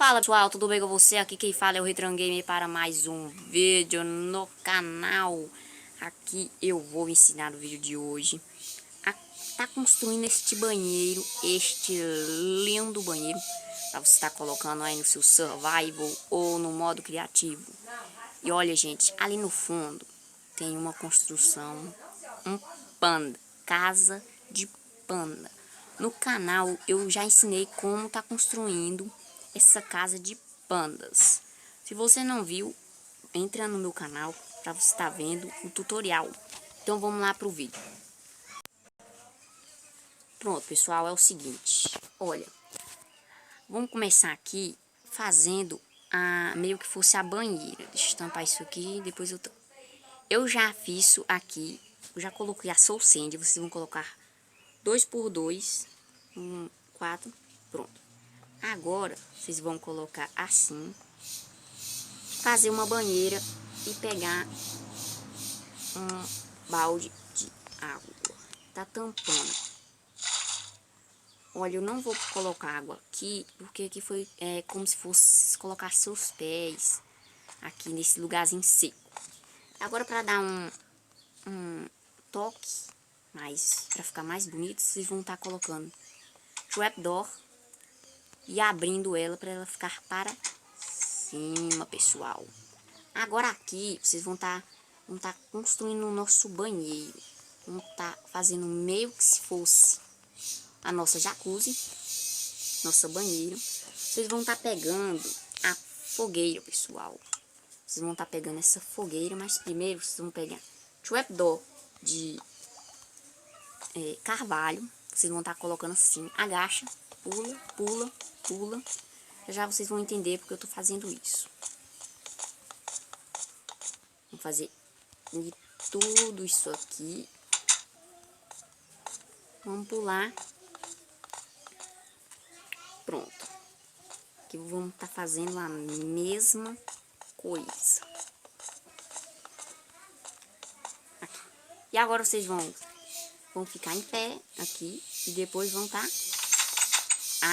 Fala pessoal, tudo bem com você? Aqui quem fala é o Retran Gamer para mais um vídeo no canal. Aqui eu vou ensinar no vídeo de hoje a tá construindo este banheiro, este lindo banheiro, para você estar colocando aí no seu survival ou no modo criativo. E olha gente, ali no fundo tem uma construção, um panda, casa de panda. No canal eu já ensinei como tá construindo essa casa de pandas. Se você não viu, entra no meu canal para você estar vendo o tutorial. Então vamos lá pro vídeo. Pronto pessoal, é o seguinte, olha, vamos começar aqui fazendo meio que fosse a banheira. Deixa eu tampar isso aqui, depois eu já fiz isso aqui, eu já coloquei a Soul Sand. Vocês vão colocar 2 por 2, 4, pronto. Agora, vocês vão colocar assim, fazer uma banheira e pegar um balde de água. Tá tampando. Olha, eu não vou colocar água aqui, porque aqui foi como se fosse colocar seus pés aqui nesse lugarzinho seco. Agora, para dar um toque, para ficar mais bonito, vocês vão estar colocando trapdoor e abrindo ela para ela ficar para cima, pessoal. Agora aqui vocês vão tá construindo o nosso banheiro. Vamos tá fazendo meio que se fosse a nossa jacuzzi, nossa banheira. Vocês vão estar pegando a fogueira, pessoal. Vocês vão estar pegando essa fogueira, mas primeiro vocês vão pegar trapdoor de carvalho. Vocês vão estar colocando assim, agacha, pula, pula, pula. Já vocês vão entender porque eu tô fazendo isso. Vamos fazer tudo isso aqui. Vamos pular. Pronto. Aqui vamos estar fazendo a mesma coisa. Aqui. E agora vocês vão ficar em pé aqui e depois vão estar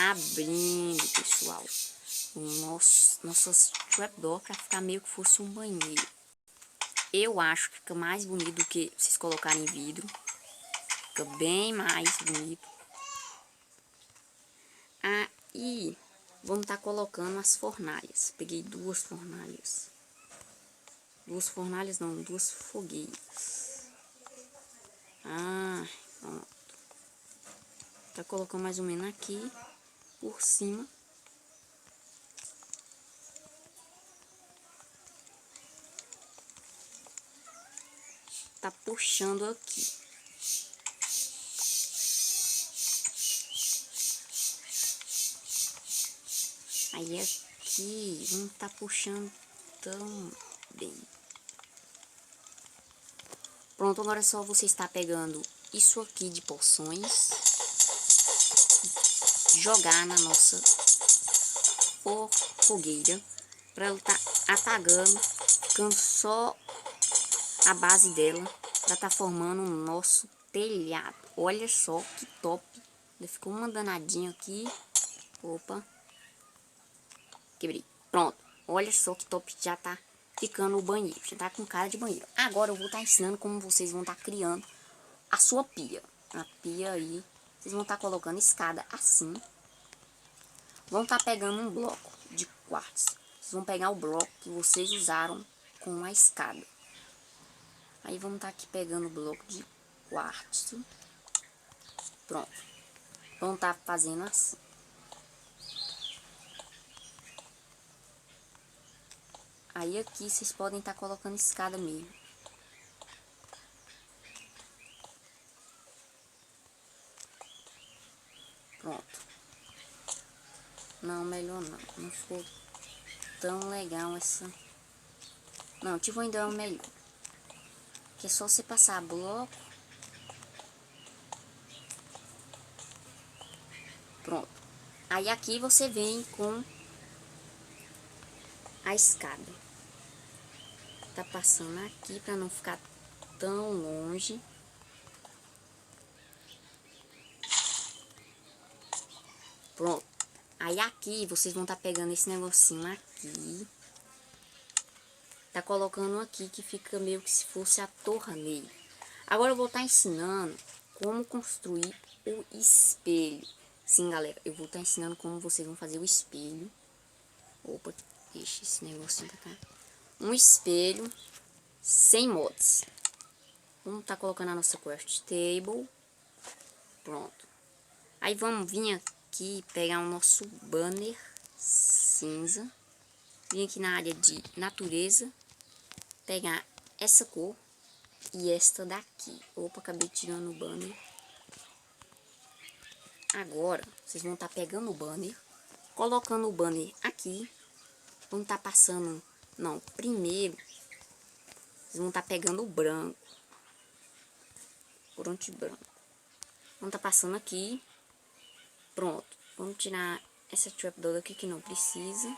abrindo, pessoal, nossas trapdoor para ficar meio que fosse um banheiro. Eu acho que fica mais bonito do que vocês colocarem vidro. Fica bem mais bonito. Aí vamos estar colocando as fornalhas. Peguei duas fornalhas. Duas fornalhas não, duas fogueiras. Pronto. Tá colocando mais ou menos aqui por cima. Tá puxando aqui. Aí aqui vamos tá puxando também. Pronto, agora é só você estar pegando isso aqui de poções, jogar na nossa fogueira para ela tá apagando, ficando só a base dela para tá formando o nosso telhado. Olha só que top. Ficou uma danadinha aqui. Opa. Quebrei. Pronto. Olha só que top já tá ficando o banheiro. Já tá com cara de banheiro. Agora eu vou estar ensinando como vocês vão estar criando a sua pia. A pia aí. Vocês vão estar colocando escada assim. Vão estar pegando um bloco de quartzo. Vocês vão pegar o bloco que vocês usaram com a escada. Aí vamos estar aqui pegando o bloco de quartzo. Pronto. Vamos estar fazendo assim. Aí aqui vocês podem estar colocando escada mesmo. Pronto. Não, melhor não. Não ficou tão legal essa. Não, tive uma ideia melhor. Que é só você passar bloco. Pronto. Aí aqui você vem com a escada. Tá passando aqui para não ficar tão longe. Pronto. Aí aqui vocês vão estar pegando esse negocinho aqui. Tá colocando aqui que fica meio que se fosse a torneira. Agora eu vou estar ensinando como construir o espelho. Sim, galera, eu vou estar ensinando como vocês vão fazer o espelho. Opa, deixa esse negocinho pra cá. Um espelho sem mods. Vamos estar colocando a nossa craft table. Pronto. Aí vamos vir aqui pegar o nosso banner cinza. Vim aqui na área de natureza. Pegar essa cor e esta daqui. Opa, acabei tirando o banner. Agora, vocês vão estar pegando o banner, colocando o banner aqui. Vão estar passando... Não, primeiro, vocês vão estar pegando o branco. Corante branco. Vão estar passando aqui. Pronto. Vamos tirar essa trapdoor aqui que não precisa.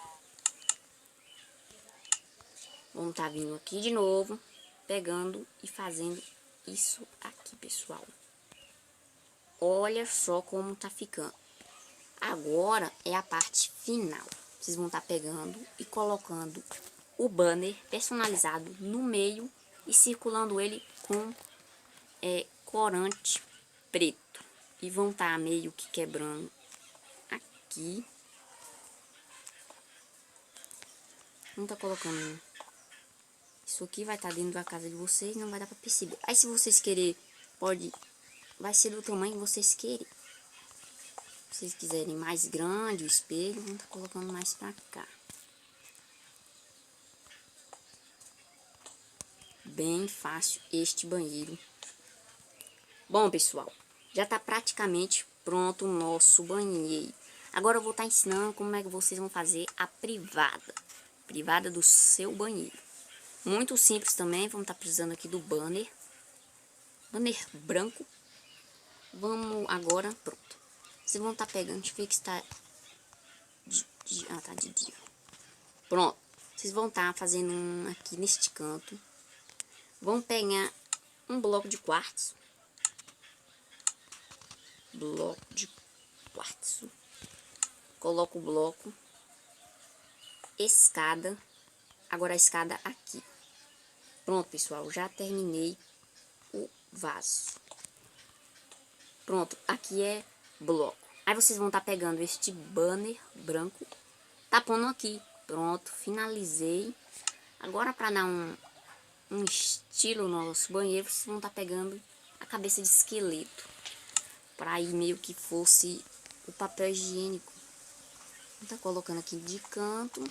Vamos estar vindo aqui de novo, pegando e fazendo isso aqui, pessoal. Olha só como tá ficando. Agora é a parte final. Vocês vão estar pegando e colocando o banner personalizado no meio e circulando ele com corante preto. E vão estar meio que quebrando aqui. Vamos estar colocando... Isso aqui vai estar dentro da casa de vocês, não vai dar pra perceber. Aí se vocês querem, vai ser do tamanho que vocês querem. Se vocês quiserem mais grande o espelho, vamos estar colocando mais pra cá. Bem fácil este banheiro. Bom, pessoal, já tá praticamente pronto o nosso banheiro. Agora eu vou estar ensinando como é que vocês vão fazer a privada. Privada do seu banheiro. Muito simples também, vamos estar precisando aqui do banner. Banner branco. Vamos agora, pronto. Vocês vão estar pegando, deixa eu ver que está... tá de dia. Pronto. Vocês vão estar fazendo um aqui neste canto. Vão pegar um bloco de quartzo. Bloco de quartzo. Coloca o bloco. Escada. Agora a escada aqui. Pronto, pessoal, já terminei o vaso. Pronto, aqui é bloco. Aí vocês vão estar pegando este banner branco, tá pondo aqui. Pronto, finalizei. Agora para dar um estilo no nosso banheiro, vocês vão estar pegando a cabeça de esqueleto. Para ir meio que fosse o papel higiênico. Vou estar colocando aqui de canto.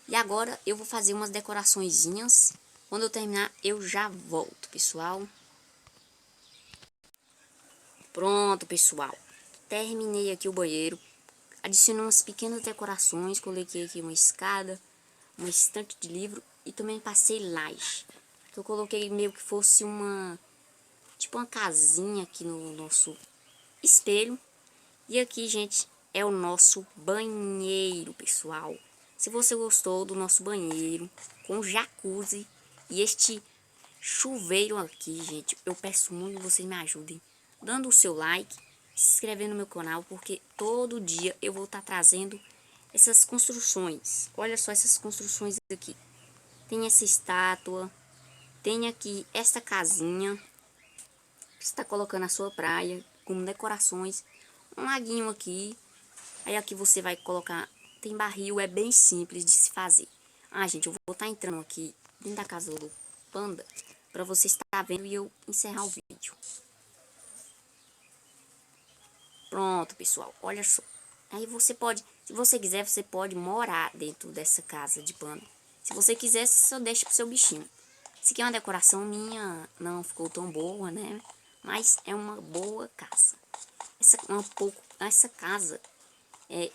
E agora eu vou fazer umas decoraçõezinhas. Quando eu terminar, eu já volto, pessoal. Pronto, pessoal. Terminei aqui o banheiro. Adicionei umas pequenas decorações. Coloquei aqui uma escada, uma estante de livro e também passei laje. Eu coloquei meio que fosse tipo uma casinha aqui no nosso espelho. E aqui, gente, é o nosso banheiro, pessoal. Se você gostou do nosso banheiro com jacuzzi e este chuveiro aqui, gente, eu peço muito que vocês me ajudem dando o seu like, se inscrevendo no meu canal, porque todo dia eu vou estar trazendo essas construções. Olha só essas construções aqui. Tem essa estátua, tem aqui esta casinha. Você está colocando a sua praia com decorações, um laguinho aqui. Aí aqui você vai colocar, tem barril, é bem simples de se fazer. Ah, gente, eu vou estar entrando aqui dentro da casa do panda para você estar vendo e eu encerrar o vídeo. Pronto, pessoal, olha só. Aí você pode, se você quiser, você pode morar dentro dessa casa de panda. Se você quiser, você só deixa pro seu bichinho. Essa aqui é uma decoração minha, não ficou tão boa, né? Mas é uma boa casa. Essa casa é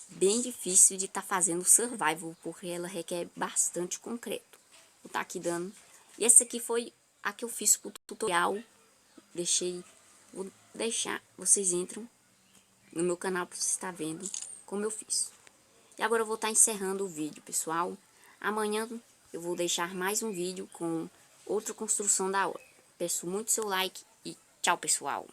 bem difícil de estar fazendo survival, porque ela requer bastante concreto. Vou estar aqui dando. E essa aqui foi a que eu fiz pro tutorial. Vou deixar, vocês entram no meu canal para você estar vendo como eu fiz. E agora eu vou estar encerrando o vídeo, pessoal. Amanhã eu vou deixar mais um vídeo com outra construção da hora. Peço muito seu like e tchau, pessoal.